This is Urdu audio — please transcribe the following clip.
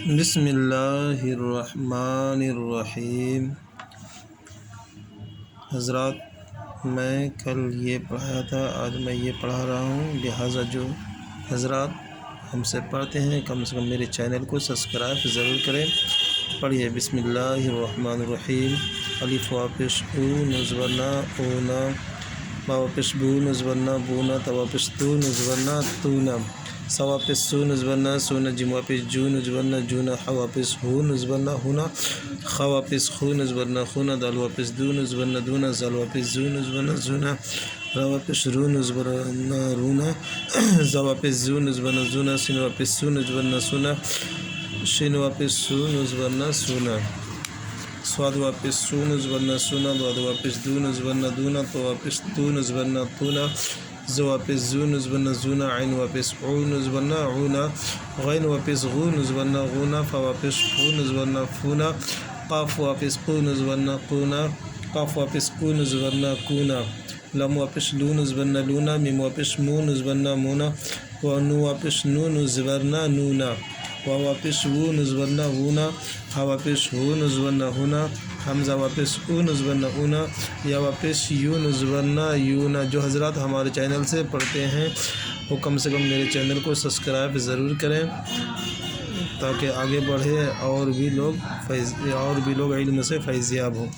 بسم اللہ الرحمن الرحیم۔ حضرات، میں کل یہ پڑھایا تھا، آج میں یہ پڑھا رہا ہوں، لہٰذا جو حضرات ہم سے پڑھتے ہیں کم سے کم میرے چینل کو سبسکرائب ضرور کریں۔ پڑھیے بسم اللہ الرحمن الرحیم۔ الف واپش او نزورنا اونا، با واپش بو نزورنا بونا، تا واپش تو نزورنا تونا، سا واپس سو نزورنا سونا، جیم واپس جو نزورنا جونا، ح واپس ہو نزورنا ہونا، خ واپس خو نزورنا خونا، دال واپس دو نزورنا دونا، زال واپس زو نزورنا زونا، را واپس رو نزورنا رونا، زا واپس زو نزورنا زونا، سین واپس سو نزورنا سونا، شین واپس سو نزورنا سونا، سواد واپس سو نزورنا سونا، دواد واپس دو نزورنا دونا، تو واپس تو نزورنا تونا، ز واپس زو نزورنا زونا، عین واپس عو نزورنا عونا، غین واپس غو نزورنا غونا، فا واپس فو نزورنا فونا، قاف واپس قو نزورنا قونا، قاف واپس قو نزورنا کونا، لام واپس لو نزورنا لونا، میم واپس مو نزورنا مونا، نو واپس نو نزورنا نونا، وا واپس وو نزورنا وونا، ہا واپس ہو نزورنا ہونا، حمزہ واپس او نزورنا اونا، یا واپس یو نزورنا یونا۔ جو حضرات ہمارے چینل سے پڑھتے ہیں وہ کم سے کم میرے چینل کو سبسکرائب ضرور کریں تاکہ آگے بڑھے اور بھی لوگ علم سے فیض یاب ہوں۔